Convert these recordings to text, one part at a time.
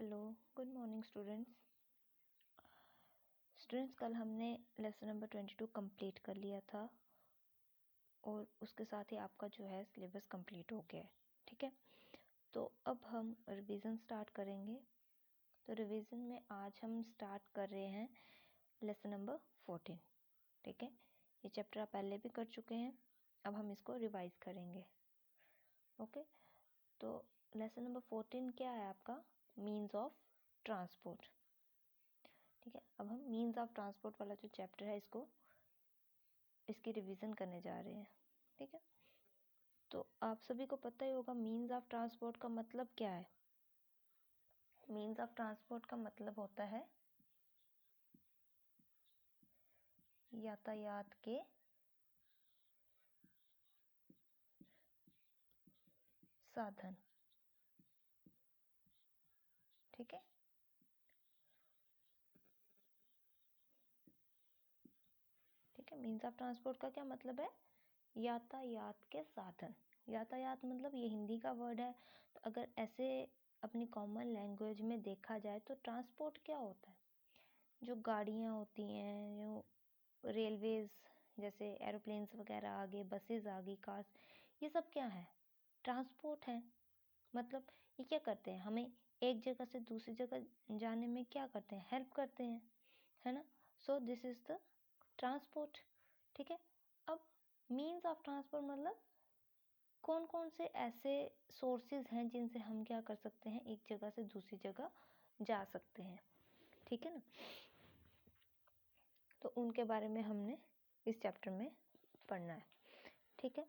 Hello, good morning students. कल हमने lesson number 22 complete कर लिया था और उसके साथ ही आपका जो है सिलेबस कंप्लीट हो गया है। ठीक है, तो अब हम रिवीजन स्टार्ट करेंगे। तो रिवीजन में आज हम स्टार्ट कर रहे हैं लेसन नंबर 14। ठीक है, ये चैप्टर आप पहले भी कर चुके हैं, अब हम इसको रिवाइज करेंगे। ओके, तो लेसन नंबर 14 क्या है आपका? Means of transport. ठीक है, अब हम मीन्स ऑफ ट्रांसपोर्ट वाला जो चैप्टर है इसकी रिवीजन करने जा रहे हैं। ठीक है, तो आप सभी को पता ही होगा मीन्स ऑफ ट्रांसपोर्ट का मतलब क्या है। मीन्स ऑफ ट्रांसपोर्ट का मतलब होता है यातायात के साधन। ठीक है, मीन्स ऑफ ट्रांसपोर्ट का क्या मतलब है? यातायात के साधन। यातायात मतलब ये हिंदी का वर्ड है, तो अगर ऐसे अपनी कॉमन लैंग्वेज में देखा जाए तो ट्रांसपोर्ट क्या होता है? जो गाड़ियाँ होती हैं, जो रेलवेज जैसे एरोप्लेन्स वगैरह आ गए, बसेस आ गई, कार्स, ये सब क्या है? ट्रांसपोर्ट है। मतलब ये क्या करते हैं? हमें एक जगह से दूसरी जगह जाने में क्या करते हैं? हेल्प करते हैं, है ना। So this is the transport. ठीक है, अब मीन्स ऑफ ट्रांसपोर्ट मतलब कौन कौन से ऐसे सोर्सेज हैं जिनसे हम क्या कर सकते हैं, एक जगह से दूसरी जगह जा सकते हैं। ठीक है ना, तो उनके बारे में हमने इस चैप्टर में पढ़ना है। ठीक है,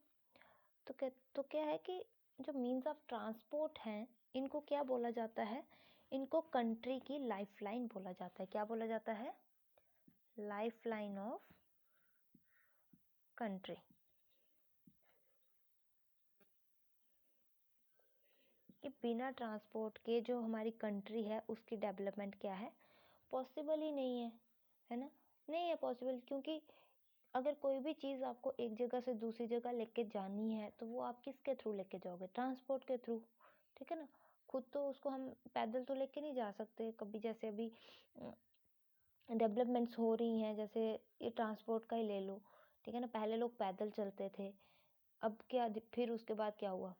तो क्या है कि जो मीन्स ऑफ ट्रांसपोर्ट हैं इनको क्या बोला जाता है? इनको कंट्री की लाइफलाइन बोला जाता है। क्या बोला जाता है? Lifeline of country. कि बिना ट्रांसपोर्ट के जो हमारी कंट्री है उसकी डेवलपमेंट क्या है? पॉसिबल ही नहीं है ना। नहीं है पॉसिबल, क्योंकि अगर कोई भी चीज़ आपको एक जगह से दूसरी जगह लेके जानी है तो वो आप किसके थ्रू लेके जाओगे? ट्रांसपोर्ट के थ्रू। ठीक है ना, खुद तो उसको हम पैदल तो लेके नहीं जा सकते कभी। जैसे अभी डेवलपमेंट्स हो रही हैं, जैसे ये ट्रांसपोर्ट का ही ले लो। ठीक है ना, पहले लोग पैदल चलते थे, अब क्या फिर उसके बाद क्या हुआ?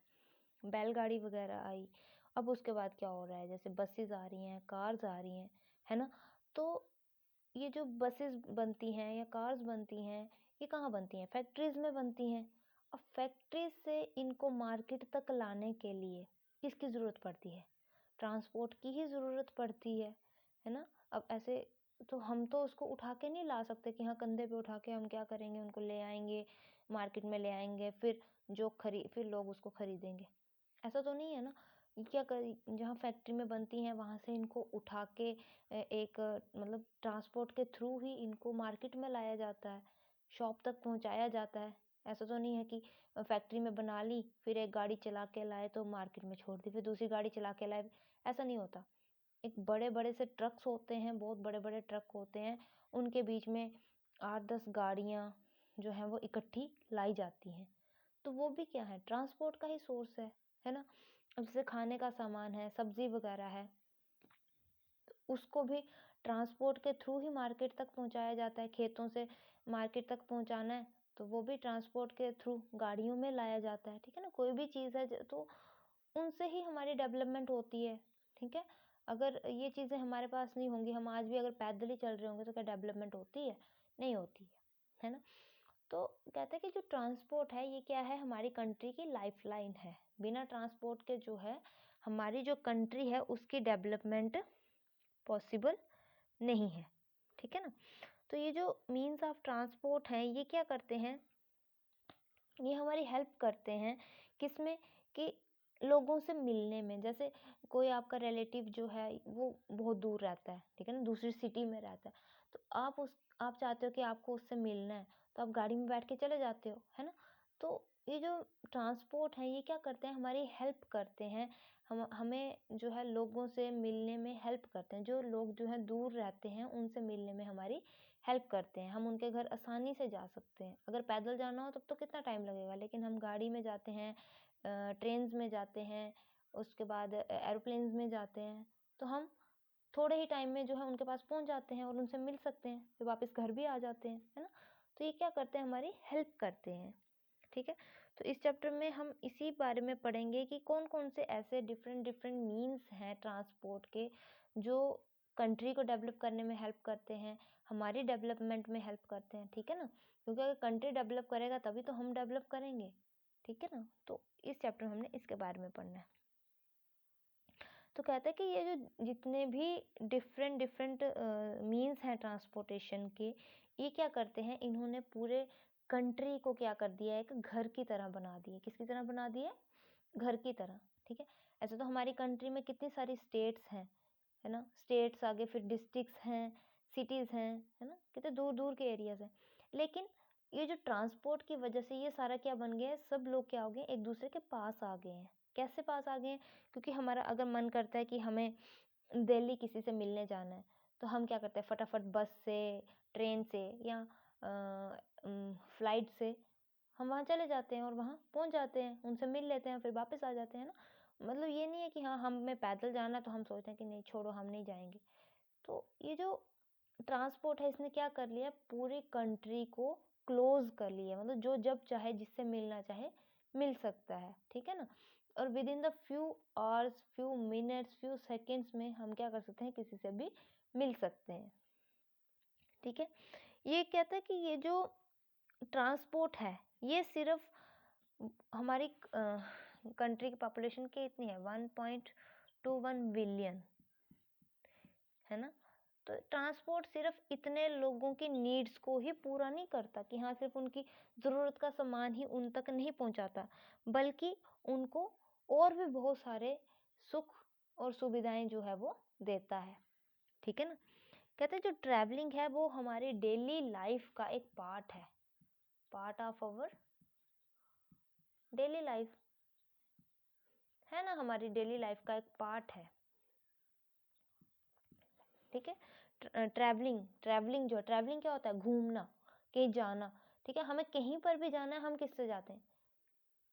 बैलगाड़ी वगैरह आई। अब उसके बाद क्या हो रहा है? जैसे बसेस आ रही हैं, कार्स आ रही हैं, है ना। तो ये जो बसेस बनती हैं या कार्स बनती हैं, ये कहाँ बनती हैं? फैक्ट्रीज में बनती हैं। अब फैक्ट्रीज से इनको मार्केट तक लाने के लिए किसकी ज़रूरत पड़ती है? ट्रांसपोर्ट की ही ज़रूरत पड़ती है ना। अब ऐसे तो हम तो उसको उठा के नहीं ला सकते कि हाँ कंधे पे उठा के हम क्या करेंगे, उनको ले आएंगे, मार्केट में ले आएंगे, फिर लोग उसको खरीदेंगे। ऐसा तो नहीं है ना। ये क्या कर, जहाँ फैक्ट्री में बनती हैं वहाँ से इनको उठा के एक मतलब ट्रांसपोर्ट के थ्रू ही इनको मार्केट में लाया जाता है, शॉप तक पहुँचाया जाता है। ऐसा तो नहीं है कि फैक्ट्री में बना ली, फिर एक गाड़ी चला के लाए तो मार्केट में छोड़ दी, फिर दूसरी गाड़ी चला के लाए। ऐसा नहीं होता। एक बड़े बड़े से ट्रक्स होते हैं, बहुत बड़े बड़े ट्रक होते हैं, उनके बीच में 8-10 गाड़ियाँ जो हैं वो इकट्ठी लाई जाती हैं। तो वो भी क्या है? ट्रांसपोर्ट का ही सोर्स है ना। अब जैसे खाने का सामान है, सब्जी वगैरह है, तो उसको भी ट्रांसपोर्ट के थ्रू ही मार्केट तक पहुंचाया जाता है। खेतों से मार्केट तक पहुंचाना है तो वो भी ट्रांसपोर्ट के थ्रू गाड़ियों में लाया जाता है। ठीक है ना, कोई भी चीज़ है तो उनसे ही हमारी डेवलपमेंट होती है। ठीक है, अगर ये चीज़ें हमारे पास नहीं होंगी, हम आज भी अगर पैदल ही चल रहे होंगे तो क्या डेवलपमेंट होती है? नहीं होती है ना। तो कहते हैं कि जो ट्रांसपोर्ट है ये क्या है? हमारी कंट्री की लाइफलाइन है। बिना ट्रांसपोर्ट के जो है हमारी जो कंट्री है उसकी डेवलपमेंट पॉसिबल नहीं है। ठीक है ना, तो ये जो मीन्स ऑफ ट्रांसपोर्ट हैं ये क्या करते हैं? ये हमारी हेल्प करते हैं किसमें? कि लोगों से मिलने में। जैसे कोई आपका रिलेटिव जो है वो बहुत दूर रहता है, ठीक है ना, दूसरी सिटी में रहता है, तो आप चाहते हो कि आपको उससे मिलना है तो आप गाड़ी में बैठ के चले जाते हो, है ना। तो ये जो ट्रांसपोर्ट है ये क्या करते हैं? हमारी हेल्प करते हैं। हमें जो है लोगों से मिलने में हेल्प करते हैं। जो लोग जो है दूर रहते हैं उनसे मिलने में हमारी हेल्प करते हैं। हम उनके घर आसानी से जा सकते हैं। अगर पैदल जाना हो तब तो कितना टाइम लगेगा, लेकिन हम गाड़ी में जाते हैं, ट्रेन्स में जाते हैं, उसके बाद एरोप्लेन्स में जाते हैं, तो हम थोड़े ही टाइम में जो है उनके पास पहुंच जाते हैं और उनसे मिल सकते हैं, फिर वापस घर भी आ जाते हैं, है ना। तो ये क्या करते हैं, हमारी हेल्प करते हैं, ठीक है। तो इस चैप्टर में हम इसी बारे में पढ़ेंगे कि कौन कौन से ऐसे डिफरेंट डिफरेंट मीन्स हैं ट्रांसपोर्ट के जो कंट्री को डेवलप करने में हेल्प करते हैं, हमारी डेवलपमेंट में हेल्प करते हैं, ठीक है ना। क्योंकि अगर कंट्री डेवलप करेगा तभी तो हम डेवलप करेंगे, ठीक है ना। तो इस चैप्टर में हमने इसके बारे में पढ़ना है। तो कहते हैं कि ये जो जितने भी डिफरेंट डिफरेंट मीन्स हैं ट्रांसपोर्टेशन के, ये क्या करते हैं, इन्होंने पूरे कंट्री को क्या कर दिया है, एक घर की तरह बना दिया। किसकी तरह बना दिया, घर की तरह, ठीक है। ऐसे तो हमारी कंट्री में कितनी सारी स्टेट्स हैं, है ना। स्टेट्स आगे फिर डिस्ट्रिक्ट्स हैं, सिटीज़ हैं, है ना, कितने दूर दूर के एरियाज हैं। लेकिन ये जो ट्रांसपोर्ट की वजह से ये सारा क्या बन गया है, सब लोग क्या हो गए, एक दूसरे के पास आ गए हैं। कैसे पास आ गए हैं, क्योंकि हमारा अगर मन करता है कि हमें दिल्ली किसी से मिलने जाना है, तो हम क्या करते हैं, फटाफट बस से, ट्रेन से या फ्लाइट से हम वहाँ चले जाते हैं और वहाँ पहुँच जाते हैं, उनसे मिल लेते हैं, फिर वापस आ जाते हैं ना। मतलब ये नहीं है कि हाँ हमें पैदल जाना तो हम सोचते हैं कि नहीं छोड़ो हम नहीं जाएंगे। तो ये जो ट्रांसपोर्ट है इसने क्या कर लिया, पूरी कंट्री को क्लोज कर लिया, मतलब जो जब चाहे जिससे मिलना चाहे मिल सकता है, ठीक है ना। और with in the few hours, few minutes, few seconds में हम क्या कर सकते हैं, किसी से भी मिल सकते हैं, ठीक है। ये कहता है कि ये जो ट्रांसपोर्ट है ये सिर्फ हमारी कंट्री की पॉपुलेशन की इतनी है 1.21 बिलियन, है ना। तो ट्रांसपोर्ट सिर्फ इतने लोगों की नीड्स को ही पूरा नहीं करता कि हाँ सिर्फ उनकी ज़रूरत का सामान ही उन तक नहीं पहुंचाता, बल्कि उनको और भी बहुत सारे सुख और सुविधाएं जो है वो देता है, ठीक है ना। कहते हैं जो ट्रैवलिंग है वो हमारी डेली लाइफ का एक पार्ट है, part of our daily life, है ना, हमारी डेली लाइफ का एक पार्ट है, ठीक है। ट्रैवलिंग ट्रैवलिंग जो ट्रैवलिंग क्या होता है, घूमना, कहीं जाना, ठीक है। हमें कहीं पर भी जाना है, हम किससे जाते हैं,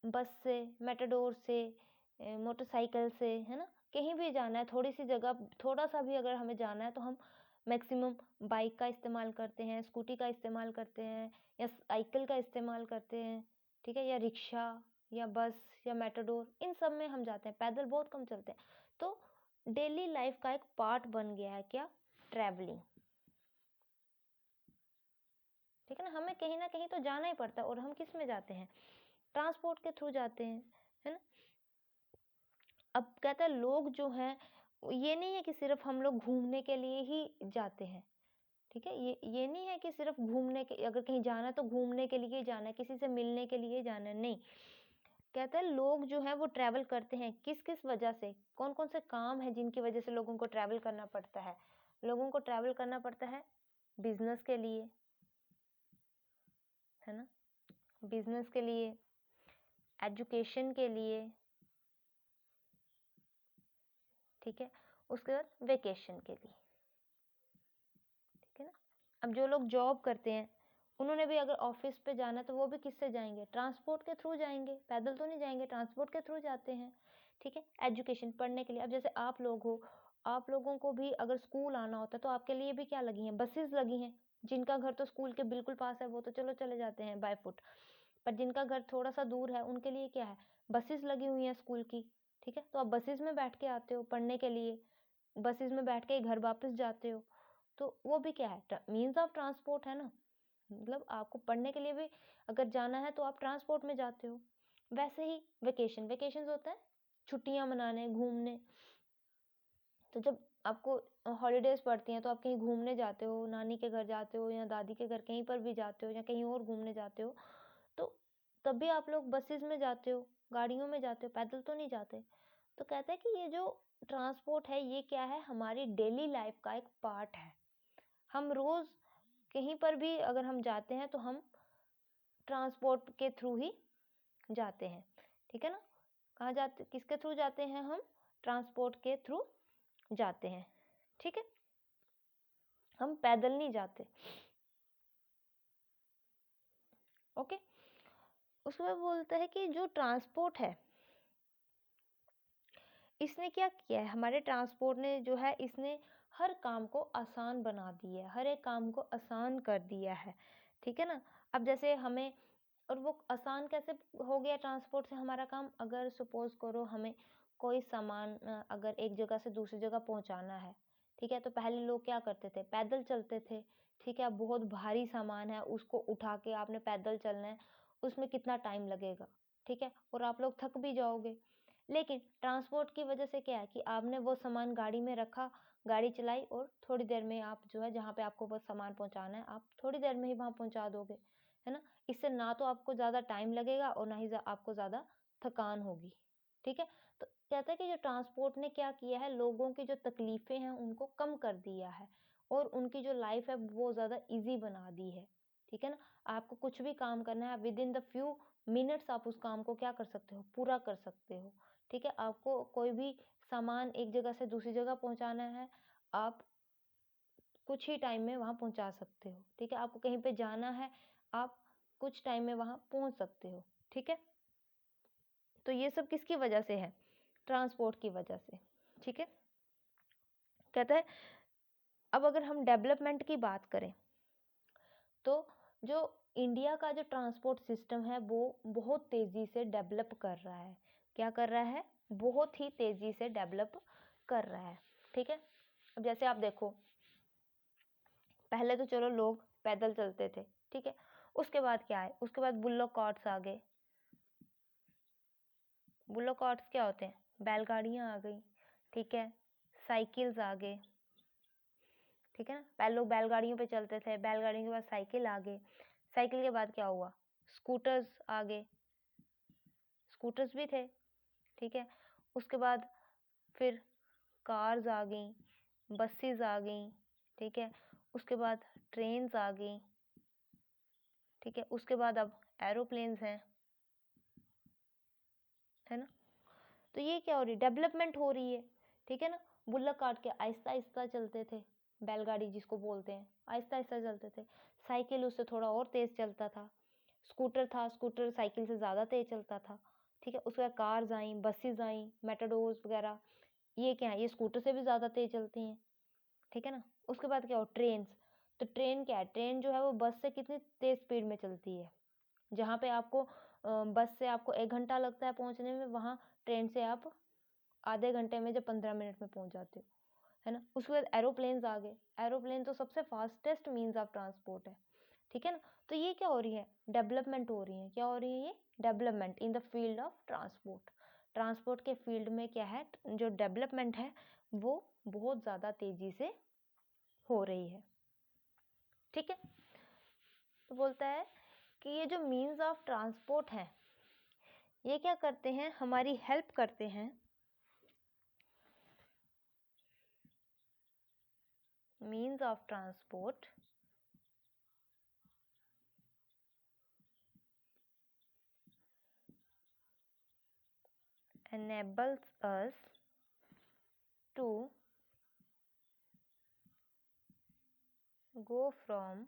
बस से, मेटाडोर से, मोटरसाइकिल से, है ना। कहीं भी जाना है, थोड़ी सी जगह, थोड़ा सा भी अगर हमें जाना है तो हम मैक्सिमम बाइक का इस्तेमाल करते हैं, स्कूटी का इस्तेमाल करते हैं, या साइकिल का इस्तेमाल करते हैं, ठीक है, या रिक्शा या बस या मेटाडोर, इन सब में हम जाते हैं, पैदल बहुत कम चलते हैं। तो डेली लाइफ का एक पार्ट बन गया है क्या, ट्रैवलिंग, ठीक है ना। हमें कहीं ना कहीं तो जाना ही पड़ता है और हम किस में जाते हैं, ट्रांसपोर्ट के थ्रू जाते हैं, है ना। अब कहता है लोग जो हैं, ये नहीं है कि सिर्फ हम लोग घूमने के लिए ही जाते हैं, ठीक है। ये नहीं है कि सिर्फ घूमने के, अगर कहीं जाना है तो घूमने के लिए ही जाना है, किसी से मिलने के लिए ही जाना है, नहीं। कहता है लोग जो है वो ट्रैवल करते हैं किस किस वजह से, कौन कौन से काम है जिनकी वजह से लोगों को ट्रैवल करना पड़ता है। लोगों को ट्रैवल करना पड़ता है बिजनेस के लिए, है ना, बिजनेस के लिए, एजुकेशन के लिए, ठीक है, उसके बाद वेकेशन के लिए, ठीक है ना। अब जो लोग जॉब करते हैं उन्होंने भी अगर ऑफिस पे जाना है तो वो भी किससे जाएंगे, ट्रांसपोर्ट के थ्रू जाएंगे, पैदल तो नहीं जाएंगे, ट्रांसपोर्ट के थ्रू जाते हैं, ठीक है। एजुकेशन, पढ़ने के लिए, अब जैसे आप लोग हो, आप लोगों को भी अगर स्कूल आना होता है तो आपके लिए भी क्या लगी हैं, बसेस लगी हैं। जिनका घर तो स्कूल के बिल्कुल पास है वो तो चलो चले जाते हैं बाय फुट, पर जिनका घर थोड़ा सा दूर है उनके लिए क्या है, बसेस लगी हुई हैं स्कूल की, ठीक है। तो आप बसेस में बैठ के आते हो पढ़ने के लिए, बसेस में बैठ के घर वापस जाते हो, तो वो भी क्या है, मीन्स ऑफ ट्रांसपोर्ट है ना। मतलब आपको पढ़ने के लिए भी अगर जाना है तो आप ट्रांसपोर्ट में जाते हो। वैसे ही वेकेशन, वेकेशंस होता है छुट्टियां मनाने, घूमने। तो जब आपको हॉलीडेज पड़ती हैं तो आप कहीं घूमने जाते हो, नानी के घर जाते हो या दादी के घर, कहीं पर भी जाते हो या कहीं और घूमने जाते हो, तो तब भी आप लोग बसेस में जाते हो, गाड़ियों में जाते हो, पैदल तो नहीं जाते। तो कहते हैं कि ये जो ट्रांसपोर्ट है ये क्या है, हमारी डेली लाइफ का एक पार्ट है। हम रोज कहीं पर भी अगर हम जाते हैं तो हम ट्रांसपोर्ट के थ्रू ही जाते हैं, ठीक है ना। कहाँ जाते, किसके थ्रू जाते हैं हम, ट्रांसपोर्ट के थ्रू जाते हैं, ठीक है। हम पैदल नहीं जाते, ओके। उसके बाद बोलता है कि जो ट्रांसपोर्ट है इसने क्या किया है, हमारे ट्रांसपोर्ट ने जो है इसने हर काम को आसान बना दिया है, हर एक काम को आसान कर दिया है, ठीक है ना। अब जैसे हमें, और वो आसान कैसे हो गया ट्रांसपोर्ट से हमारा काम, अगर सपोज करो हमें कोई सामान अगर एक जगह से दूसरी जगह पहुंचाना है, ठीक है, तो पहले लोग क्या करते थे, पैदल चलते थे, ठीक है। अब बहुत भारी सामान है, उसको उठा के आपने पैदल चलना है, उसमें कितना टाइम लगेगा, ठीक है, और आप लोग थक भी जाओगे। लेकिन ट्रांसपोर्ट की वजह से क्या है कि आपने वो सामान गाड़ी में रखा, गाड़ी चलाई, और थोड़ी देर में आप जो है जहाँ पे आपको वो सामान पहुँचाना है, आप थोड़ी देर में ही वहाँ पहुँचा दोगे, है ना। इससे ना तो आपको ज़्यादा टाइम लगेगा और ना ही आपको ज़्यादा थकान होगी, ठीक है। तो कहते हैं कि जो ट्रांसपोर्ट ने क्या किया है, लोगों की जो तकलीफ़ें हैं उनको कम कर दिया है, और उनकी जो लाइफ है वो ज़्यादा ईज़ी बना दी है, ठीक है ना। आपको कुछ भी काम करना है, with in the few minutes आप उस काम को क्या कर सकते हो, पूरा कर सकते हो, ठीक है। आपको कोई भी सामान एक जगह से दूसरी जगह पहुँचाना है, आप कुछ ही टाइम में वहाँ पहुँचा सकते हो, ठीक है। आपको कहीं पे जाना है, आप कुछ टाइम में वहाँ पहुँच सकते हो, ठीक है। तो ये सब किसकी वजह से है, ट्रांसपोर्ट की वजह से, ठीक है। कहता है अब अगर हम डेवलपमेंट की बात करें, तो जो इंडिया का जो ट्रांसपोर्ट सिस्टम है वो बहुत तेज़ी से डेवलप कर रहा है। क्या कर रहा है, बहुत ही तेज़ी से डेवलप कर रहा है, ठीक है। अब जैसे आप देखो, पहले तो चलो लोग पैदल चलते थे, ठीक है। उसके बाद क्या है, उसके बाद बुल्लो कार्ट्स आ गए। बुल्लो कार्ट्स क्या होते हैं, बैलगाड़ियाँ आ गई, ठीक है, साइकिल्स आ गए, ठीक है ना। पहले लोग बैलगाड़ियों पे चलते थे, बैलगाड़ियों के बाद साइकिल आ गए, साइकिल के बाद क्या हुआ, स्कूटर्स आ गए, स्कूटर्स भी थे, ठीक है। उसके बाद फिर कार्स आ गई, बसेस आ गई, ठीक है। उसके बाद ट्रेन्स आ गई, ठीक है। उसके बाद अब एरोप्लेन्स हैं, है ना। तो ये क्या हो रही है, डेवलपमेंट हो रही है, ठीक है ना। बुल्लक काट के आहिस्ता आहिस्ता चलते थे, बैलगाड़ी जिसको बोलते हैं, आहिस्ता आहिस्ता चलते थे। साइकिल उससे थोड़ा और तेज चलता था, स्कूटर था, स्कूटर साइकिल से ज़्यादा तेज चलता था, ठीक है। उसके बाद कार्स आई, बसेस आई, मेटाडोर्स वगैरह, ये क्या है, ये स्कूटर से भी ज़्यादा तेज चलती हैं, ठीक है ना। उसके बाद क्या हो, ट्रेन्स। तो ट्रेन क्या है, ट्रेन जो है वो बस से कितनी तेज स्पीड में चलती है, जहाँ पे आपको बस से आपको 1 घंटा लगता है पहुँचने में, वहाँ ट्रेन से आप आधे घंटे में, जब 15 मिनट में पहुँच जाते हो, है ना। उसके बाद एरोप्लेन्स आ गए, एरोप्लेन तो सबसे फास्टेस्ट मीन्स ऑफ ट्रांसपोर्ट है, ठीक है ना। तो ये क्या हो रही है, डेवलपमेंट हो रही है, क्या हो रही है, ये development in the field of transport. Transport के फील्ड में क्या है, जो डेवलपमेंट है वो बहुत ज़्यादा तेज़ी से हो रही है, ठीक है। तो बोलता है कि ये जो मीन्स ऑफ ट्रांसपोर्ट है, ये क्या करते हैं, हमारी हेल्प करते हैं, means of transport enables us to go from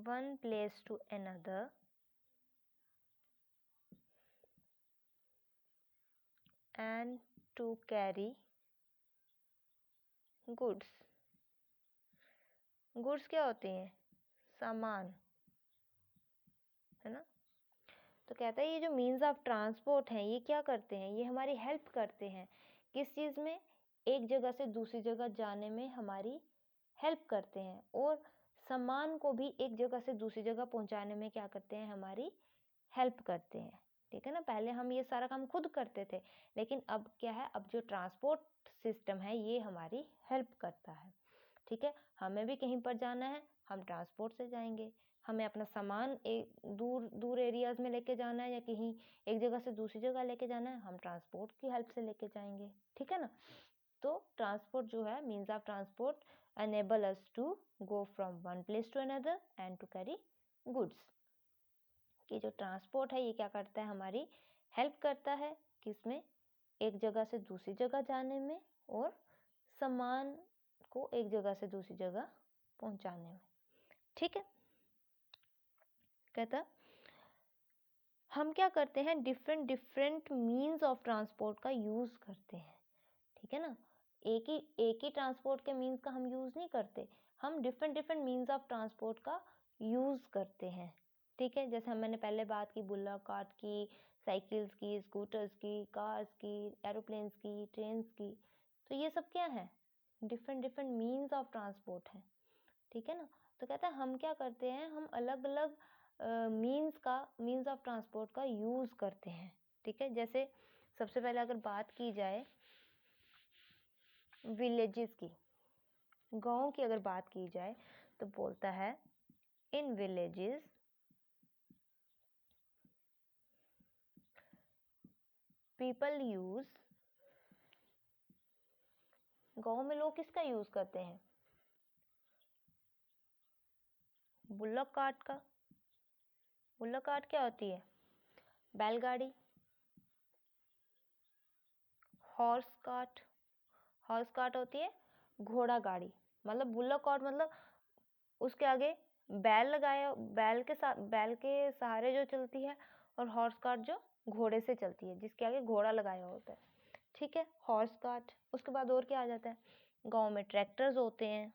one place to another and to carry goods। Goods क्या होते हैं, सामान, है ना। तो कहता है ये जो मीन्स ऑफ ट्रांसपोर्ट हैं, ये क्या करते हैं, ये हमारी हेल्प करते हैं, किस चीज़ में, एक जगह से दूसरी जगह जाने में हमारी हेल्प करते हैं, और सामान को भी एक जगह से दूसरी जगह पहुंचाने में क्या करते हैं, हमारी हेल्प करते हैं, ठीक है ना। पहले हम ये सारा काम खुद करते थे, लेकिन अब क्या है, अब जो ट्रांसपोर्ट सिस्टम है ये हमारी हेल्प करता है, ठीक है। हमें भी कहीं पर जाना है, हम ट्रांसपोर्ट से जाएंगे। हमें अपना सामान एक दूर दूर एरियाज में लेके जाना है, या कहीं एक जगह से दूसरी जगह लेके जाना है, हम ट्रांसपोर्ट की हेल्प से लेके जाएंगे, ठीक है ना। तो ट्रांसपोर्ट जो है, means of transport enable us to go from one place to another and to carry goods। कि जो ट्रांसपोर्ट है ये क्या करता है, हमारी हेल्प करता है, किसमें, एक जगह से दूसरी जगह जाने में, और सामान को एक जगह से दूसरी जगह पहुंचाने में, ठीक है। कहता हम क्या करते हैं, different different means of transport का यूज़ करते हैं, ठीक है ना। एक ही ट्रांसपोर्ट के मीन्स का हम यूज़ नहीं करते, हम different different means of transport का यूज़ करते हैं, ठीक है। जैसे मैंने पहले बात की बुल्लक कार्ट की, साइकिल्स की, स्कूटर्स की, कार्स की, एरोप्लेन्स की, ट्रेन्स की, तो ये सब क्या है, different different means of transport है, ठीक है ना। तो कहता है हम क्या करते हैं, हम अलग अलग मीन्स ऑफ ट्रांसपोर्ट का यूज़ करते हैं, ठीक है। जैसे सबसे पहले अगर बात की जाए विलेजेस की, गांव की अगर बात की जाए, तो बोलता है इन विलेजेस पीपल यूज, गांव में लोग किसका यूज करते हैं, बुल्लक कार्ट का। बुल्लक कार्ट क्या होती है, बैलगाड़ी। हॉर्स कार्ट, हॉर्स कार्ट होती है घोड़ा गाड़ी। मतलब बुल्लक कार्ट मतलब उसके आगे बैल लगाया, बैल के सहारे जो चलती है, और हॉर्स कार्ट जो घोड़े से चलती है, जिसके आगे घोड़ा लगाया होता है, ठीक है, हॉर्स कार्ट। उसके बाद और क्या आ जाता है, गांव में ट्रैक्टर्स होते हैं,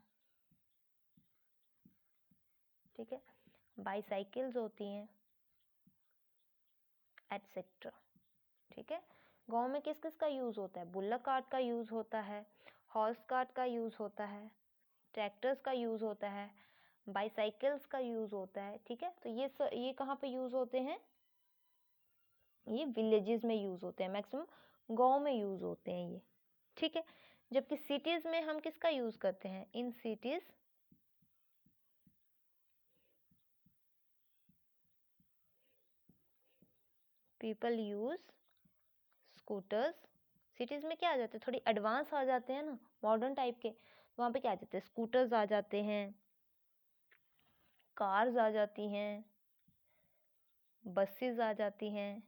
ठीक है, बाईसाइकिल्स होती हैं, एटसेट्रा, ठीक है। गांव में किस किस का यूज होता है, बुल्लक कार्ट का यूज होता है, हॉर्स कार्ट का यूज होता है, ट्रैक्टर्स का यूज होता है, बाईसाइकिल्स का यूज होता है, ठीक है। तो ये कहाँ पे यूज होते हैं, ये विलेजेस में यूज होते हैं, मैक्सिमम गांव में यूज होते हैं ये, ठीक है। जबकि सिटीज में हम किसका यूज करते हैं, in cities people use scooters. Cities में क्या आ जाते हैं, थोड़ी एडवांस आ जाते हैं ना, मॉडर्न टाइप के, वहां पे क्या आ जाते हैं, स्कूटर्स आ जाते हैं, कार्स आ जाती हैं, बसेस आ जाती हैं,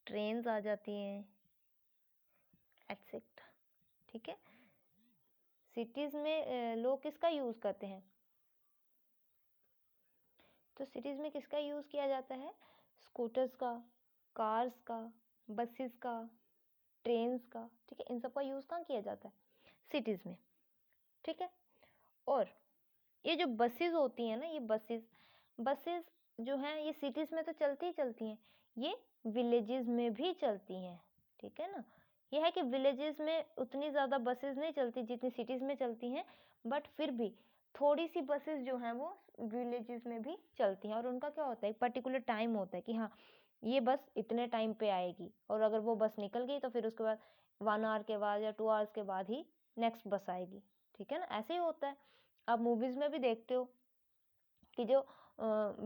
ट्रेन्स आ जाती हैं, एटसेट्रा, ठीक है। सिटीज में लोग किसका यूज करते हैं, तो सिटीज में किसका यूज किया जाता है, स्कूटर्स का, कार्स का, बसेस का, ट्रेन्स का, ठीक है। इन सब का यूज कहाँ किया जाता है, सिटीज में, ठीक है। और ये जो बसेस होती हैं ना, ये बसेस जो हैं ये सिटीज में तो चलती ही चलती हैं, ये विलेजेस में भी चलती हैं, ठीक है ना। ये है कि विलेजेस में उतनी ज़्यादा बसेस नहीं चलती जितनी सिटीज में चलती हैं, बट फिर भी थोड़ी सी बसेस जो हैं वो विलेजेस में भी चलती हैं, और उनका क्या होता है, एक पर्टिकुलर टाइम होता है कि हाँ ये बस इतने टाइम पे आएगी, और अगर वो बस निकल गई तो फिर उसके बाद 1 आवर के बाद या 2 आवर्स के बाद ही नेक्स्ट बस आएगी, ठीक है ना। ऐसे ही होता है, आप मूवीज में भी देखते हो कि जो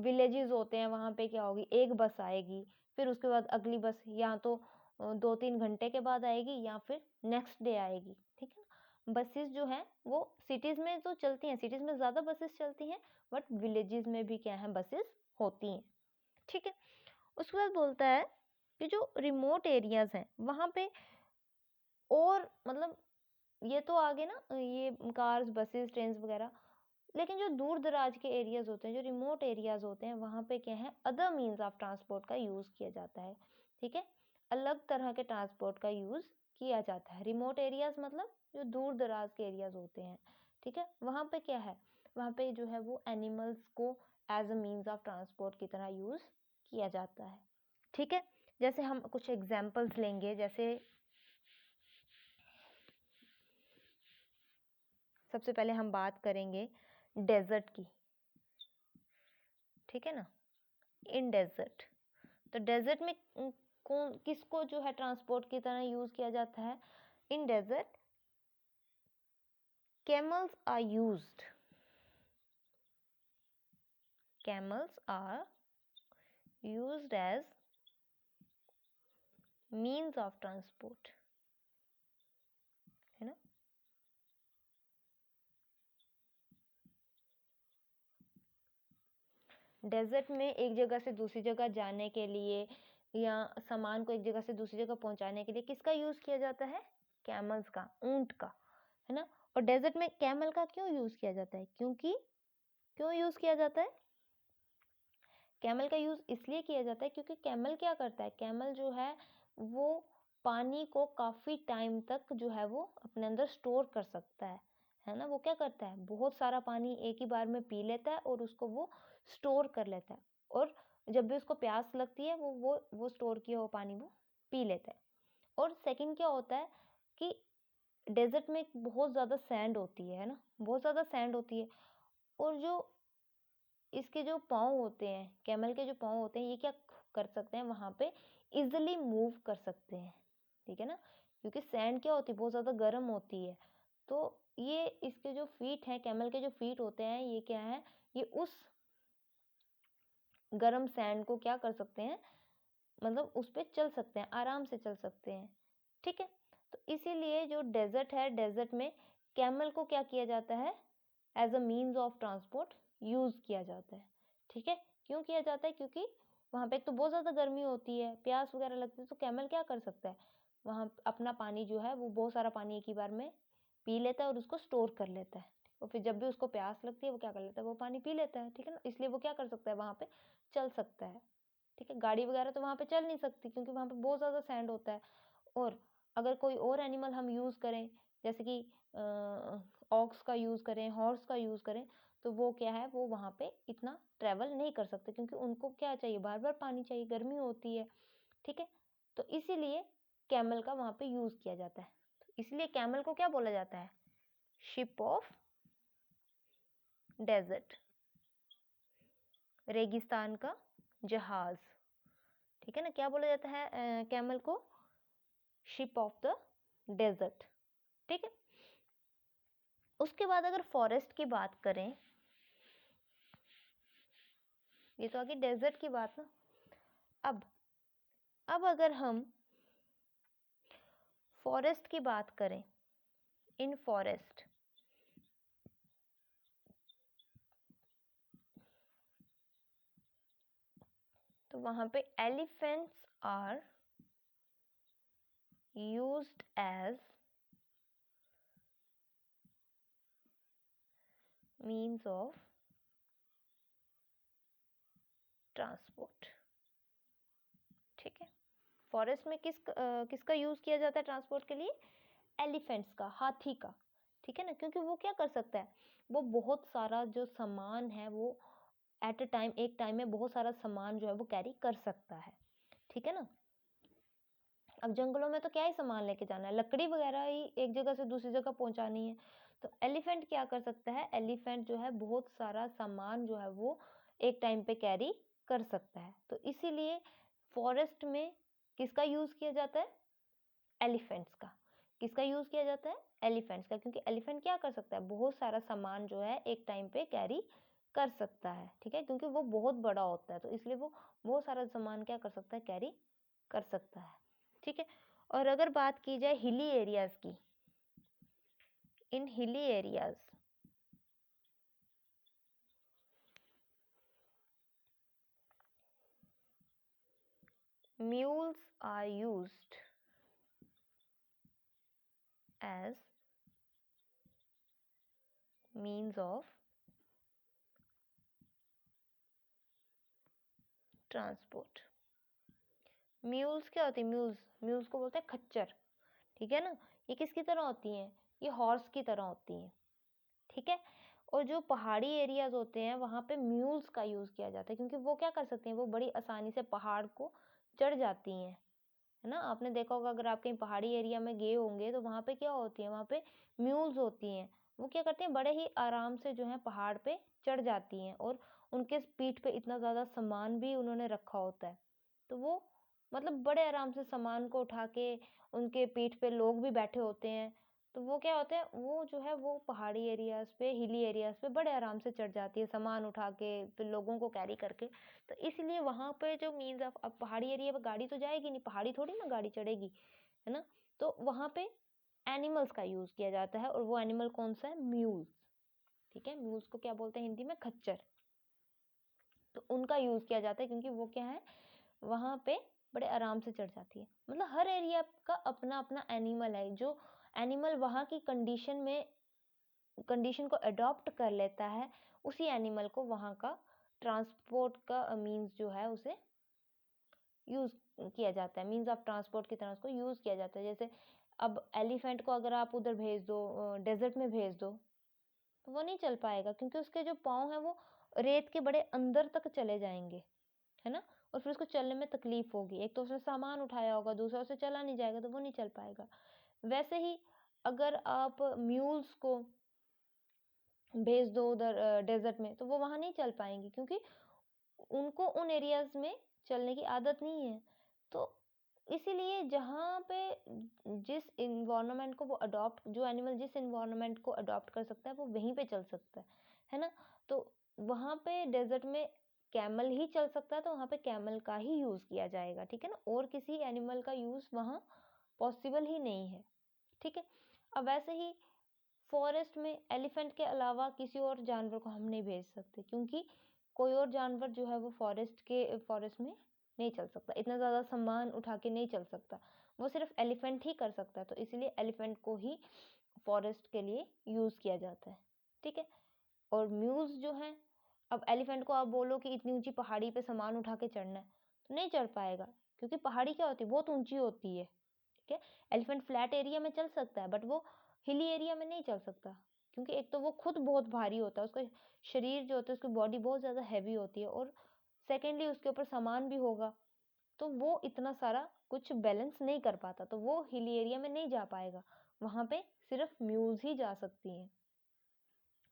विलेजेस होते हैं वहाँ पे क्या होगी, एक बस आएगी, फिर उसके बाद अगली बस या तो 2-3 घंटे के बाद आएगी या फिर नेक्स्ट डे आएगी, ठीक है ना। बसेस जो है वो सिटीज में तो चलती हैं, सिटीज में ज़्यादा बसेस चलती हैं, बट विलेजेस में भी क्या है, बसेस होती हैं, ठीक है। उसके बाद बोलता है कि जो रिमोट एरियाज हैं वहाँ पे, और मतलब ये तो आगे ना ये कार्स बसेस ट्रेन्स वगैरह, लेकिन जो दूर दराज के एरियाज होते हैं, जो रिमोट एरियाज होते हैं, वहाँ पे क्या है, अदर मीन्स ऑफ ट्रांसपोर्ट का यूज़ किया जाता है, ठीक है। अलग तरह के ट्रांसपोर्ट का यूज़ किया जाता है। रिमोट एरियाज मतलब जो दूर दराज के एरियाज होते हैं, ठीक है, वहाँ पे क्या है, वहाँ पे जो है वो एनिमल्स को as a means of transport की तरह यूज़ किया जाता है, ठीक है। जैसे हम कुछ एग्जाम्पल्स लेंगे, जैसे सबसे पहले हम बात करेंगे डेजर्ट की, ठीक है ना। इन डेजर्ट, तो डेजर्ट में कौन किसको जो है ट्रांसपोर्ट की तरह यूज किया जाता है, in desert camels are used, camels are used as means of transport, है ना। डेजर्ट में एक जगह से दूसरी जगह जाने के लिए या सामान को एक जगह से दूसरी जगह पहुंचाने के लिए किसका यूज किया जाता है, कैमल्स का, ऊंट का, है ना। और डेजर्ट में कैमल का क्यों यूज किया जाता है, क्यों यूज किया जाता है, कैमल का यूज़ इसलिए किया जाता है क्योंकि कैमल क्या करता है, कैमल जो है वो पानी को काफ़ी टाइम तक जो है वो अपने अंदर स्टोर कर सकता है ना। वो क्या करता है, बहुत सारा पानी एक ही बार में पी लेता है और उसको वो स्टोर कर लेता है, और जब भी उसको प्यास लगती है वो स्टोर किया हुआ पानी वो पी लेता है। और सेकंड क्या होता है कि डेजर्ट में बहुत ज़्यादा सैंड होती है ना, बहुत ज़्यादा सैंड होती है, और जो इसके जो पाँव होते हैं, कैमल के जो पाँव होते हैं, ये क्या कर सकते हैं, वहाँ पे इजिली मूव कर सकते हैं, ठीक है ना। क्योंकि सैंड क्या होती है, बहुत ज़्यादा गर्म होती है, तो ये इसके जो फीट हैं, कैमल के जो फीट होते हैं, ये क्या है, ये उस गर्म सैंड को क्या कर सकते हैं, मतलब उस पे चल सकते हैं, आराम से चल सकते हैं, ठीक है। तो इसीलिए जो डेजर्ट है, डेजर्ट में कैमल को क्या किया जाता है, as a means of transport use किया जाता है, ठीक है। क्यों किया जाता है, क्योंकि वहाँ पे एक तो बहुत ज़्यादा गर्मी होती है, प्यास वगैरह लगती है, तो कैमल क्या कर सकता है, वहाँ अपना पानी जो है वो बहुत सारा पानी एक ही बार में पी लेता है और उसको स्टोर कर लेता है, और फिर जब भी उसको प्यास लगती है वो क्या कर लेता है, वो पानी पी लेता है, ठीक है ना। इसलिए वो क्या कर सकता है, वहाँ पे चल सकता है, ठीक है। गाड़ी वगैरह तो वहाँ पे चल नहीं सकती क्योंकि वहाँ पे बहुत ज़्यादा सैंड होता है। और अगर कोई और एनिमल हम यूज़ करें, जैसे कि ऑक्स का यूज़ करें, हॉर्स का यूज़ करें, तो वो क्या है, वो वहाँ पे इतना ट्रैवल नहीं कर सकते क्योंकि उनको क्या चाहिए, बार बार पानी चाहिए, गर्मी होती है, ठीक है। तो इसीलिए कैमल का वहाँ पे यूज़ किया जाता है। तो इसलिए कैमल को क्या बोला जाता है, शिप ऑफ डेजर्ट, रेगिस्तान का जहाज, ठीक है ना। क्या बोला जाता है कैमल को, शिप ऑफ द डेजर्ट, ठीक है। उसके बाद अगर फॉरेस्ट की बात करें, ये तो आगे डेजर्ट की बात ना। अब अगर हम फॉरेस्ट की बात करें, इन फॉरेस्ट, तो वहां पे elephants are used as means of transport, ठीक है। फॉरेस्ट में किसका यूज किया जाता है ट्रांसपोर्ट के लिए, एलिफेंट्स का, हाथी का, ठीक है ना। क्योंकि वो क्या कर सकता है, वो बहुत सारा जो सामान है वो एट अ टाइम, एक टाइम में बहुत सारा सामान जो है वो कैरी कर सकता है, ठीक है ना। अब जंगलों में तो क्या ही सामान लेके जाना है, लकड़ी वगैरह ही एक जगह से दूसरी जगह पहुंचानी है। तो एलिफेंट क्या कर सकता है, एलिफेंट जो है बहुत सारा सामान जो है वो एक टाइम पे कैरी कर सकता है। तो इसीलिए फॉरेस्ट में किसका यूज किया जाता है, एलिफेंट्स का। किसका यूज किया जाता है, एलिफेंट्स का, क्योंकि एलिफेंट क्या कर सकता है, बहुत सारा सामान जो है एक टाइम पे कैरी कर सकता है, ठीक है। क्योंकि वो बहुत बड़ा होता है, तो इसलिए वो बहुत सारा सामान क्या कर सकता है, कैरी कर सकता है, ठीक है। और अगर बात की जाए हिली एरियाज की, in hilly areas mules are used as means of transport. Mules क्या होती है, म्यूल्स को बोलते हैं खच्चर, ठीक है ना। ये किसकी तरह होती हैं, ये हॉर्स की तरह होती हैं, ठीक है। और जो पहाड़ी एरियाज होते हैं वहाँ पे म्यूल्स का यूज़ किया जाता है, क्योंकि वो क्या कर सकते हैं, वो बड़ी आसानी से पहाड़ को चढ़ जाती हैं, है ना। आपने देखा होगा, अगर आप कहीं पहाड़ी एरिया में गए होंगे तो वहाँ पे क्या होती है, वहाँ पे म्यूल्स होती हैं। वो क्या करते हैं, बड़े ही आराम से जो है पहाड़ पे चढ़ जाती हैं, और उनके पीठ पे इतना ज़्यादा सामान भी उन्होंने रखा होता है, तो वो मतलब बड़े आराम से सामान को उठा के, उनके पीठ पे लोग भी बैठे होते हैं, तो वो क्या होता है, वो जो है वो पहाड़ी एरियाज पे, हिली एरियाज पे बड़े आराम से चढ़ जाती है, सामान उठा के, फिर लोगों को कैरी करके। तो इसलिए वहां पे जो मीन्स ऑफ, अब पहाड़ी एरिया पे गाड़ी तो जाएगी नहीं, पहाड़ी थोड़ी ना गाड़ी चढ़ेगी, है ना। तो वहां पे एनिमल्स का यूज किया जाता है, और वो एनिमल कौन सा है, म्यूल्स, ठीक है। म्यूल्स को क्या बोलते हैं हिंदी में, खच्चर। तो उनका यूज किया जाता है क्योंकि वो क्या है, वहां पे बड़े आराम से चढ़ जाती है। मतलब हर एरिया का अपना अपना एनिमल है, जो एनिमल वहां की कंडीशन में, कंडीशन को अडॉप्ट कर लेता है, उसी एनिमल को वहाँ का ट्रांसपोर्ट का मीन्स जो है उसे यूज़ किया जाता है, मीन्स ऑफ ट्रांसपोर्ट की तरह उसको यूज़ किया जाता है। जैसे अब एलिफेंट को अगर आप उधर भेज दो, डेजर्ट में भेज दो, तो वो नहीं चल पाएगा, क्योंकि उसके जो पाँव हैं वो रेत के बड़े अंदर तक चले जाएंगे, है ना, और फिर उसको चलने में तकलीफ होगी। एक तो उसने सामान उठाया होगा, दूसरा उसे चला नहीं जाएगा, तो वो नहीं चल पाएगा। वैसे ही अगर आप म्यूल्स को भेज दो उधर डेजर्ट में, तो वो वहाँ नहीं चल पाएंगी, क्योंकि उनको उन एरियाज में चलने की आदत नहीं है। तो इसीलिए जहाँ पे जिस इन्वायरमेंट को वो अडॉप्ट, जो एनिमल जिस इन्वायरमेंट को अडॉप्ट कर सकता है वो वहीं पे चल सकता है ना। तो वहाँ पे डेजर्ट में कैमल ही चल सकता है, तो वहाँ पे कैमल का ही यूज़ किया जाएगा, ठीक है ना, और किसी एनिमल का यूज़ वहाँ पॉसिबल ही नहीं है, ठीक है। अब वैसे ही फॉरेस्ट में एलिफेंट के अलावा किसी और जानवर को हम नहीं भेज सकते, क्योंकि कोई और जानवर जो है वो फॉरेस्ट में नहीं चल सकता, इतना ज़्यादा सामान उठा के नहीं चल सकता, वो सिर्फ एलिफेंट ही कर सकता है। तो इसीलिए एलिफेंट को ही फॉरेस्ट के लिए यूज़ किया जाता है, ठीक है। और म्यूल्स जो हैं, अब एलिफेंट को आप बोलो कि इतनी ऊंची पहाड़ी पे सामान उठा के चढ़ना है, तो नहीं चढ़ पाएगा, क्योंकि पहाड़ी क्या होती है, बहुत ऊंची होती है, ठीक है। एलिफेंट फ्लैट एरिया में चल सकता है, बट वो हिली एरिया में नहीं चल सकता, क्योंकि एक तो वो खुद बहुत भारी होता है, उसका शरीर जो होता है, उसकी बॉडी बहुत ज़्यादा हैवी होती है, और सेकेंडली उसके ऊपर सामान भी होगा, तो वो इतना सारा कुछ बैलेंस नहीं कर पाता, तो वो हिली एरिया में नहीं जा पाएगा। वहाँ पे सिर्फ म्यूल्स ही जा सकती हैं,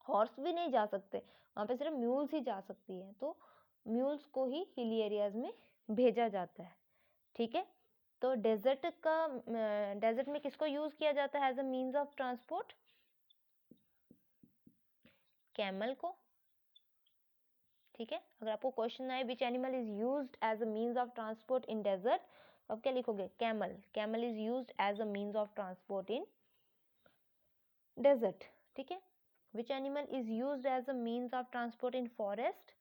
हॉर्स भी नहीं जा सकते, वहाँ पे सिर्फ म्यूल्स ही जा सकती हैं। तो म्यूल्स को ही हिली एरियाज में भेजा जाता है, ठीक है। तो डेजर्ट में किसको यूज किया जाता है as a means of transport? Camel को, ठीक है। अगर आपको क्वेश्चन आए which animal is used as a means of transport in desert, तो आप क्या लिखोगे? Camel. Camel is used as a means of transport in desert, ठीक है। Which animal is used as a means of transport in forest?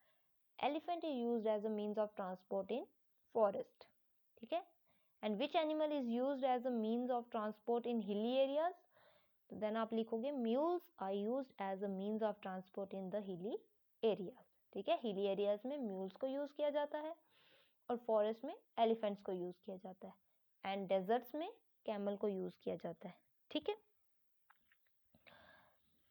Elephant is used as a means of transport in forest, ठीक है। And which animal is used as a means of transport in hilly areas? तो then आप लिखोगे mules are used as a means of transport in the hilly areas, ठीक है। Hilly areas में mules को use किया जाता है, और फॉरेस्ट में एलिफेंट्स को यूज किया जाता है, एंड डेजर्ट्स में कैमल को यूज किया जाता है, ठीक है।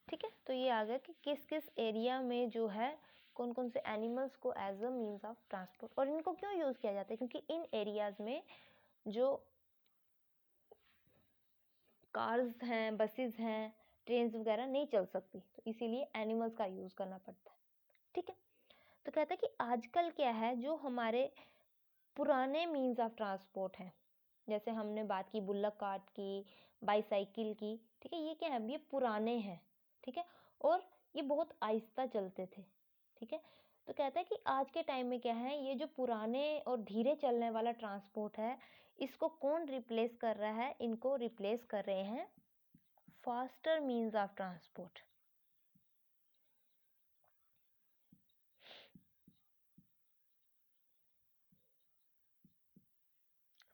ठीक है, तो ये आ गया कि किस किस एरिया में जो है कौन कौन से एनिमल्स को as a means of transport, और इनको क्यों यूज किया जाता है, क्योंकि इन एरियाज में जो कार्स हैं, बसेस हैं, ट्रेन्स वगैरह नहीं चल सकती, तो इसीलिए एनिमल्स का यूज करना पड़ता है, ठीक है। तो कहता है कि आजकल क्या है, जो हमारे पुराने मीन्स ऑफ ट्रांसपोर्ट हैं, जैसे हमने बात की बुल्लक कार्ट की, बाईसाइकिल की, ठीक है, ये क्या है, ये पुराने हैं, ठीक है, और ये बहुत आहिस्ता चलते थे, ठीक है। तो कहता है कि आज के टाइम में क्या है, ये जो पुराने और धीरे चलने वाला ट्रांसपोर्ट है, इसको कौन रिप्लेस कर रहा है? इनको रिप्लेस कर रहे हैं faster means of transport.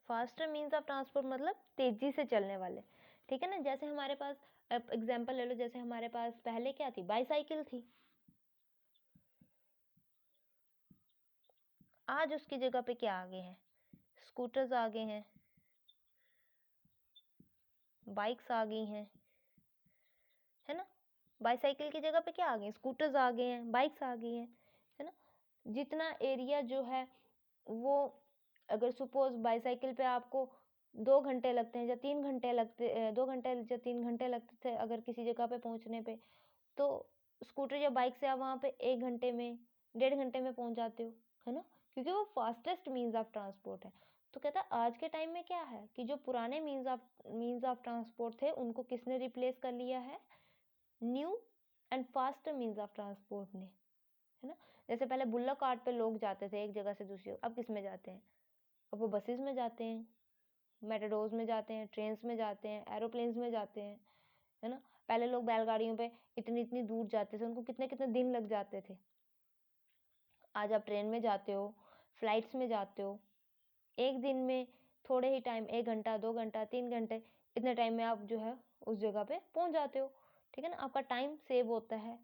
Faster means of transport मतलब तेजी से चलने वाले, ठीक है ना। जैसे हमारे पास एग्जांपल ले लो, जैसे हमारे पास पहले क्या थी, बाईसाइकिल थी, आज उसकी जगह पे क्या आ गए हैं? स्कूटर्स आ गए हैं, बाइक्स आ गई हैं, है ना। बाईसाइकिल की जगह पे क्या आ गए? स्कूटर्स आ गए हैं, बाइक्स आ गई हैं, है ना। जितना एरिया जो है वो, अगर सपोज बाईसाइकिल पे आपको 2 घंटे लगते हैं या 3 घंटे लगते, 2 घंटे या 3 घंटे लगते थे अगर किसी जगह पे पहुंचने पे, तो स्कूटर या बाइक से आप वहाँ पे 1 घंटे में, 1.5 घंटे में पहुंच जाते हो, है ना, क्योंकि वो फास्टेस्ट मीन्स ऑफ ट्रांसपोर्ट है। तो कहता है आज के टाइम में क्या है कि जो पुराने मीन्स ऑफ ट्रांसपोर्ट थे, उनको किसने रिप्लेस कर लिया है? New and faster means of transport ने, है ना। जैसे पहले बुल्लक कार्ट पे लोग जाते थे एक जगह से दूसरी जगह, अब किस में जाते हैं? अब वो बसेस में जाते हैं, मेटाडोर्स में जाते हैं, ट्रेन्स में जाते हैं, एरोप्लेन्स में जाते हैं, है ना। पहले लोग बैलगाड़ियों पे इतनी इतनी दूर जाते थे, उनको कितने कितने दिन लग जाते थे। आज आप ट्रेन में जाते हो, फ्लाइट्स में जाते हो, एक दिन में थोड़े ही टाइम, 1 घंटा, 2 घंटा, 3 घंटे, इतने टाइम में आप जो है उस जगह पे पहुंच जाते हो, ठीक है ना। आपका टाइम सेव होता है,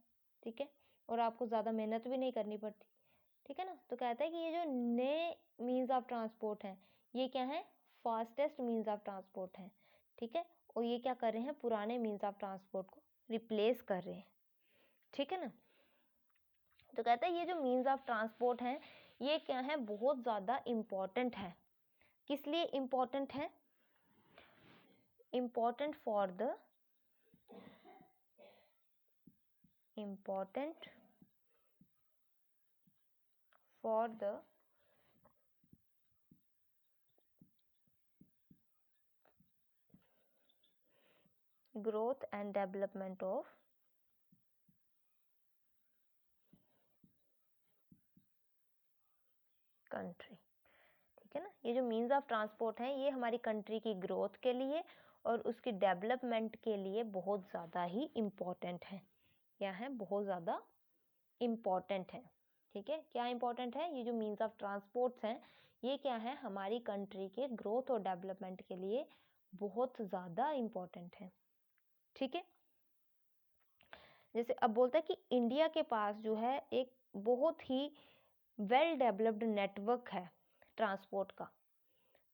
ठीक है, और आपको ज़्यादा मेहनत भी नहीं करनी पड़ती। ठीक है ना। तो कहता है कि ये जो नए मीन्स ऑफ ट्रांसपोर्ट हैं, ये क्या है, फास्टेस्ट मीन्स ऑफ ट्रांसपोर्ट हैं, ठीक है। और ये क्या कर रहे हैं, पुराने मीन्स ऑफ ट्रांसपोर्ट को रिप्लेस कर रहे हैं, ठीक है ना। तो कहता है ये जो मीन्स ऑफ ट्रांसपोर्ट हैं, ये क्या है, बहुत ज़्यादा इम्पॉर्टेंट है। किस लिए इम्पॉर्टेंट है, important for the growth and development of country, ठीक है ना। ये जो मीन्स ऑफ ट्रांसपोर्ट हैं, ये हमारी कंट्री की ग्रोथ के लिए और उसकी डेवलपमेंट के लिए बहुत ज़्यादा ही इम्पोर्टेंट है। क्या है, बहुत ज़्यादा इम्पोर्टेंट है, ठीक है। क्या इम्पोर्टेंट है, ये जो मीन्स ऑफ ट्रांसपोर्ट्स हैं, ये क्या है, हमारी कंट्री के ग्रोथ और डेवलपमेंट के लिए बहुत ज़्यादा इम्पोर्टेंट है, ठीक है। जैसे अब बोलता है कि इंडिया के पास जो है एक बहुत ही वेल डेवलप्ड नेटवर्क है ट्रांसपोर्ट का,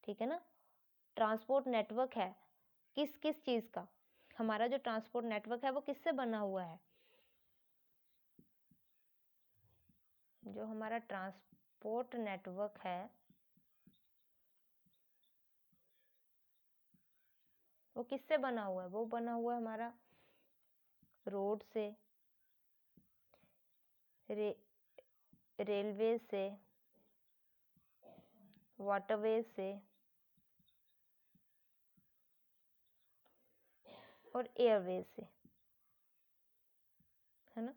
ठीक है ना। ट्रांसपोर्ट नेटवर्क है किस किस चीज़ का, हमारा जो ट्रांसपोर्ट नेटवर्क है वो किससे बना हुआ है, जो हमारा ट्रांसपोर्ट नेटवर्क है वो किससे बना हुआ है, वो बना हुआ है हमारा रोड से, रेलवे से, वाटरवे से और एयरवे से, है ना।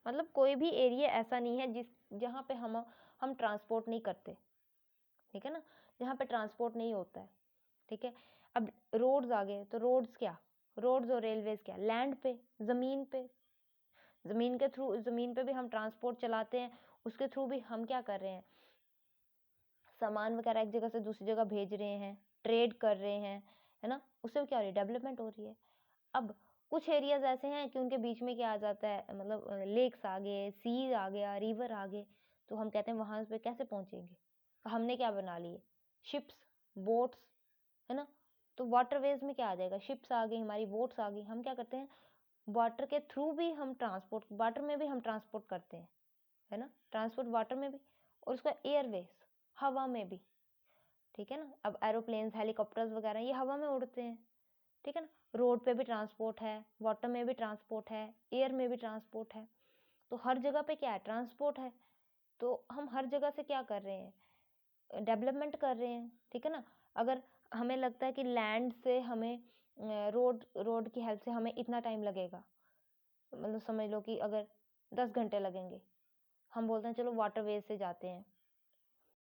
मतलब कोई भी एरिया ऐसा नहीं है जहाँ पे हम ट्रांसपोर्ट नहीं करते, ठीक है ना, जहाँ पे ट्रांसपोर्ट नहीं होता है, ठीक है। अब रोड्स आ गए, तो रोड्स क्या, रोड्स और रेलवेज क्या, लैंड पे, ज़मीन पे, ज़मीन के थ्रू, ज़मीन पे भी हम ट्रांसपोर्ट चलाते हैं, उसके थ्रू भी हम क्या कर रहे हैं, सामान वगैरह एक जगह से दूसरी जगह भेज रहे हैं, ट्रेड कर रहे हैं, है ना, उससे क्या हो रही है, डेवलपमेंट हो रही है। अब कुछ एरियाज ऐसे हैं कि उनके बीच में क्या आ जाता है, मतलब लेक्स आ गए, सी आ गया, रिवर आ गए, तो हम कहते हैं वहां पे कैसे पहुंचेंगे, हमने क्या बना लिए, शिप्स, बोट्स, है ना। तो वाटरवेज में क्या आ जाएगा, शिप्स आ गई हमारी, बोट्स आ गई, हम क्या करते हैं, वाटर के थ्रू भी हम ट्रांसपोर्ट, वाटर में भी हम ट्रांसपोर्ट करते हैं, है ना, ट्रांसपोर्ट वाटर में भी, और उसका एयरवेज, हवा में भी, ठीक है ना। अब एरोप्लेन्स, हेलीकॉप्टर्स वगैरह ये हवा में उड़ते हैं, ठीक है ना। रोड पे भी ट्रांसपोर्ट है, वाटर में भी ट्रांसपोर्ट है, एयर में भी ट्रांसपोर्ट है, तो हर जगह पे क्या है, ट्रांसपोर्ट है। तो हम हर जगह से क्या कर रहे हैं, डेवलपमेंट कर रहे हैं, ठीक है ना। अगर हमें लगता है कि लैंड से हमें रोड की हेल्प से हमें इतना टाइम लगेगा, मतलब समझ लो कि अगर 10 घंटे लगेंगे, हम बोलते हैं चलो वाटरवेज से जाते हैं,